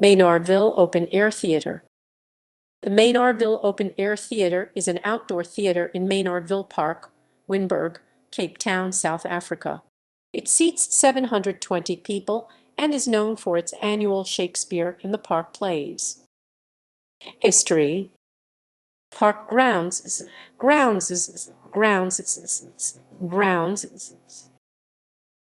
Maynardville Open-Air Theater. The Maynardville Open-Air Theater is an outdoor theater in Maynardville Park, Wynberg, Cape Town, South Africa. It seats 720 people and is known for its annual Shakespeare in the Park plays. History. Park grounds.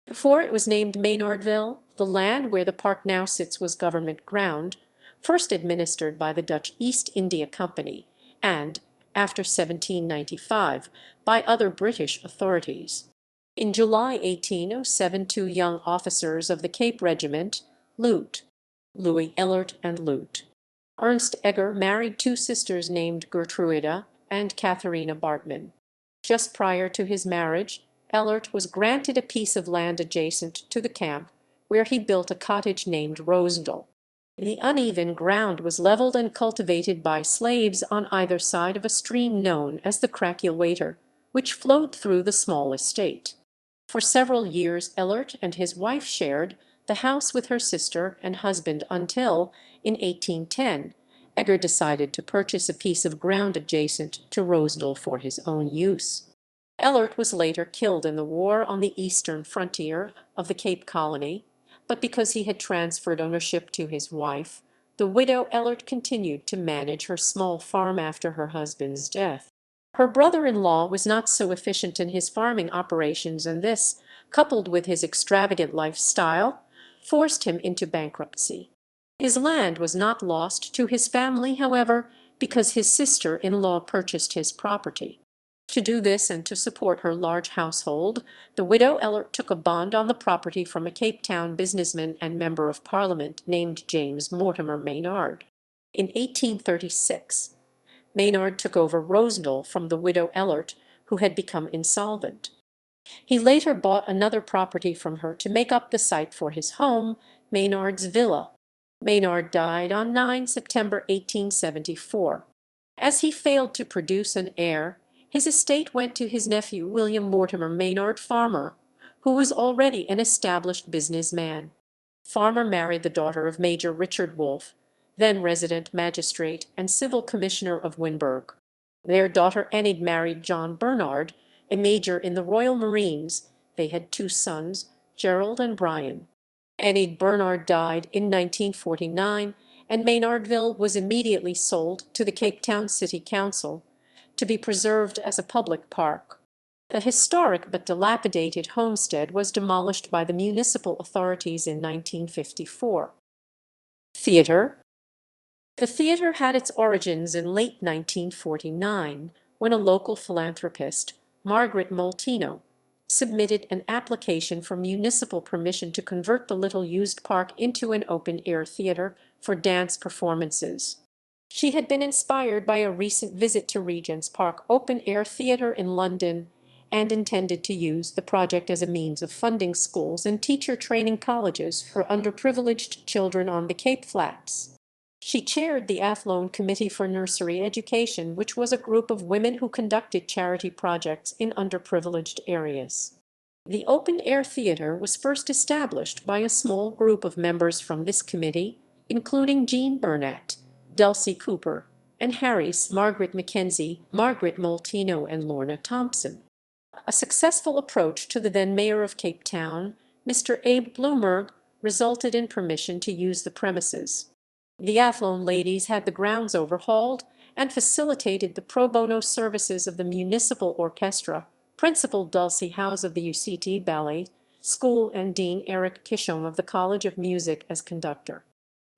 Before it was named Maynardville, the land where the park now sits was government ground, first administered by the Dutch East India Company and, after 1795, by other British authorities. In July 1807, two young officers of the Cape Regiment, Louis Ellert and Lute Ernst Egger, married two sisters named Gertruida and Katharina Bartman. Just prior to his marriage, Ellert was granted a piece of land adjacent to the camp, where he built a cottage named Rosendal. The uneven ground was leveled and cultivated by slaves on either side of a stream known as the Krakelwater, which flowed through the small estate. For several years Ellert and his wife shared the house with her sister and husband until, in 1810, Egger decided to purchase a piece of ground adjacent to Rosendal for his own use. Ellert was later killed in the war on the eastern frontier of the Cape Colony, but because he had transferred ownership to his wife, the widow Ellert continued to manage her small farm after her husband's death. Her brother-in-law was not so efficient in his farming operations, and this, coupled with his extravagant lifestyle, forced him into bankruptcy. His land was not lost to his family, however, because his sister-in-law purchased his property. To do this and to support her large household, the widow Ellert took a bond on the property from a Cape Town businessman and member of Parliament named James Mortimer Maynard. In 1836, Maynard took over Rosendal from the widow Ellert, who had become insolvent. He later bought another property from her to make up the site for his home, Maynard's Villa. Maynard died on 9 September 1874. As he failed to produce an heir, his estate went to his nephew William Mortimer Maynard Farmer, who was already an established businessman. Farmer married the daughter of Major Richard Wolfe, then resident magistrate and civil commissioner of Wynberg. Their daughter Enid married John Bernard, a major in the Royal Marines. They had two sons, Gerald and Brian. Enid Bernard died in 1949, and Maynardville was immediately sold to the Cape Town City Council to be preserved as a public park. The historic but dilapidated homestead was demolished by the municipal authorities in 1954. Theater. The theater had its origins in late 1949, when a local philanthropist, Margaret Molteno, submitted an application for municipal permission to convert the little-used park into an open-air theater for dance performances. She had been inspired by a recent visit to Regent's Park Open-Air Theater in London and intended to use the project as a means of funding schools and teacher-training colleges for underprivileged children on the Cape Flats. She chaired the Athlone Committee for Nursery Education, which was a group of women who conducted charity projects in underprivileged areas. The open-air theater was first established by a small group of members from this committee, including Jean Burnett, Dulcie Cooper, and Harris, Margaret Mackenzie, Margaret Molteno, and Lorna Thompson. A successful approach to the then mayor of Cape Town, Mr. Abe Bloomberg, resulted in permission to use the premises. The Athlone ladies had the grounds overhauled and facilitated the pro bono services of the municipal orchestra, Principal Dulcie Howes of the UCT Ballet School, and Dean Eric Kishom of the College of Music as conductor.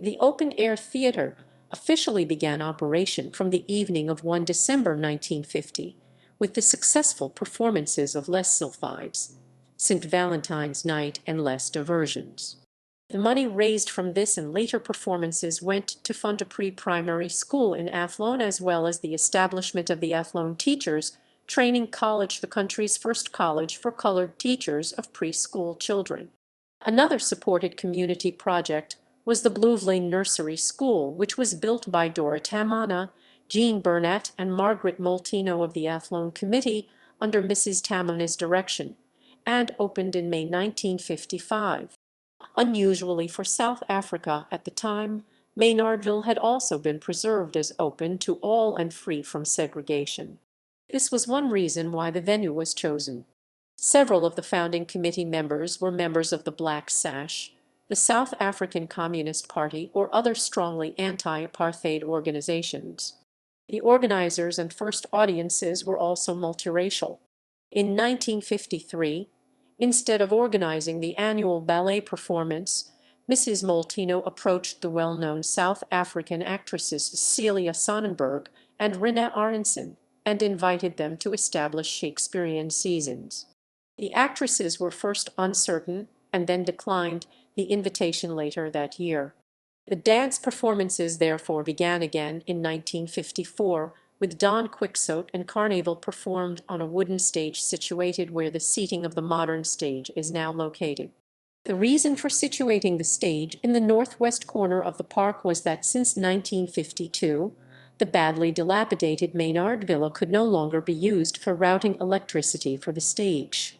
The open-air theater officially began operation from the evening of 1 December 1950, with the successful performances of Les Sylphides, St. Valentine's Night, and Les Diversions. The money raised from this and later performances went to fund a pre-primary school in Athlone, as well as the establishment of the Athlone Teachers Training College, the country's first college for colored teachers of preschool children. Another supported community project was the Bluevlane Nursery School, which was built by Dora Tamana, Jean Burnett, and Margaret Molteno of the Athlone Committee under Mrs. Tamana's direction, and opened in May 1955. Unusually for South Africa at the time, Maynardville had also been preserved as open to all and free from segregation. This was one reason why the venue was chosen. Several of the founding committee members were members of the Black Sash, the South African Communist Party, or other strongly anti-apartheid organizations. The organizers and first audiences were also multiracial. In 1953, instead of organizing the annual ballet performance, Mrs. Molteno approached the well-known South African actresses Celia Sonnenberg and Rena Aronson and invited them to establish Shakespearean seasons. The actresses were first uncertain and then declined the invitation later that year. The dance performances therefore began again in 1954, with Don Quixote and Carnival performed on a wooden stage situated where the seating of the modern stage is now located. The reason for situating the stage in the northwest corner of the park was that since 1952, the badly dilapidated Maynard Villa could no longer be used for routing electricity for the stage.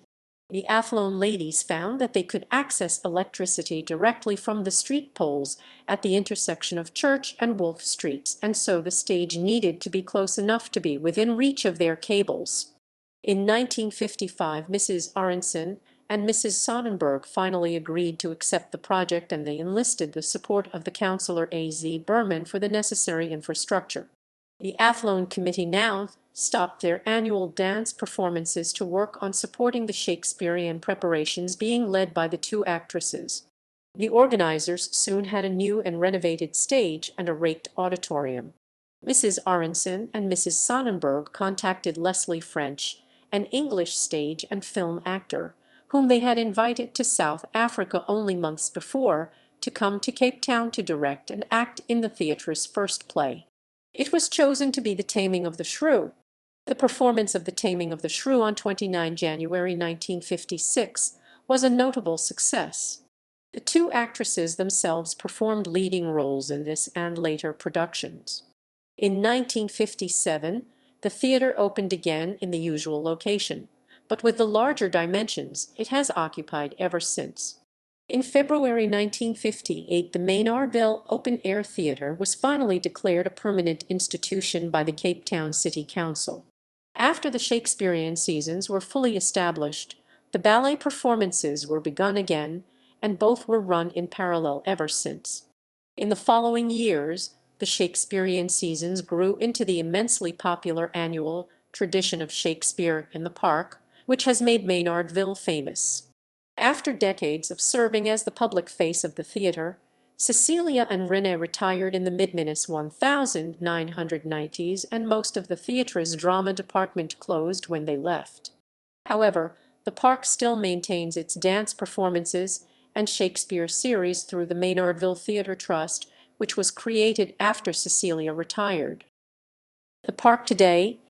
The Athlone ladies found that they could access electricity directly from the street poles at the intersection of Church and Wolfe Streets, and so the stage needed to be close enough to be within reach of their cables. In 1955, Mrs. Aronson and Mrs. Sonnenberg finally agreed to accept the project, and they enlisted the support of the councillor A.Z. Berman for the necessary infrastructure. The Athlone Committee now stopped their annual dance performances to work on supporting the Shakespearean preparations being led by the two actresses. The organizers soon had a new and renovated stage and a raked auditorium. Mrs. Aronson and Mrs. Sonnenberg contacted Leslie French, an English stage and film actor, whom they had invited to South Africa only months before, to come to Cape Town to direct and act in the theatre's first play. It was chosen to be The Taming of the Shrew. The performance of The Taming of the Shrew on 29 January 1956 was a notable success. The two actresses themselves performed leading roles in this and later productions. In 1957, the theater opened again in the usual location, but with the larger dimensions it has occupied ever since. In February 1958, the Maynardville Open-Air Theater was finally declared a permanent institution by the Cape Town City Council. After the Shakespearean seasons were fully established, the ballet performances were begun again, and both were run in parallel ever since. In the following years, the Shakespearean seasons grew into the immensely popular annual tradition of Shakespeare in the Park, which has made Maynardville famous. After decades of serving as the public face of the theater, Cecilia and Rene retired in the mid-1990s, and most of the theatre's drama department closed when they left. However, the park still maintains its dance performances and Shakespeare series through the Maynardville Theater Trust, which was created after Cecilia retired. The park today,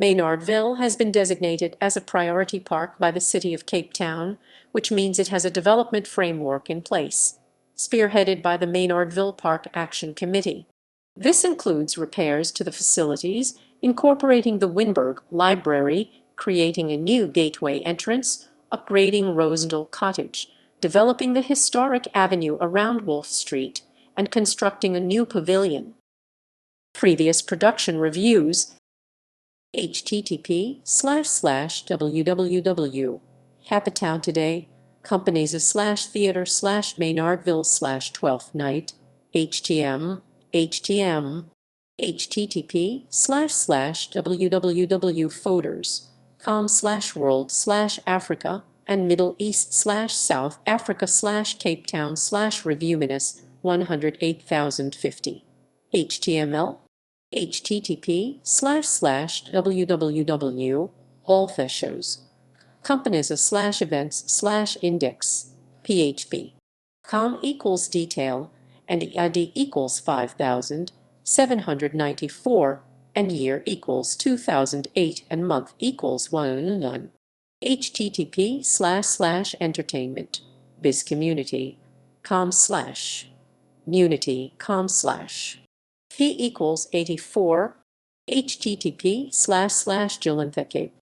Maynardville, has been designated as a priority park by the City of Cape Town, which means it has a development framework in place, spearheaded by the Maynardville Park Action Committee. This includes repairs to the facilities, incorporating the Wynberg Library, creating a new gateway entrance, upgrading Rosendale Cottage, developing the historic avenue around Wolfe Street, and constructing a new pavilion. Previous production reviews: http://www. Capitown Today, Companies/Theater/Maynardville/Twelfth Night, HTM, http://www.photos.com/world/Africa and Middle East/South Africa/Cape Town/Review -108,050. HTML http://www. All Companies/events/index php com equals detail and ID equals 5,794 and year equals 2008 and month equals 1. http://entertainment bizcommunity com/unity com/ p equals 84 http://Jilantheke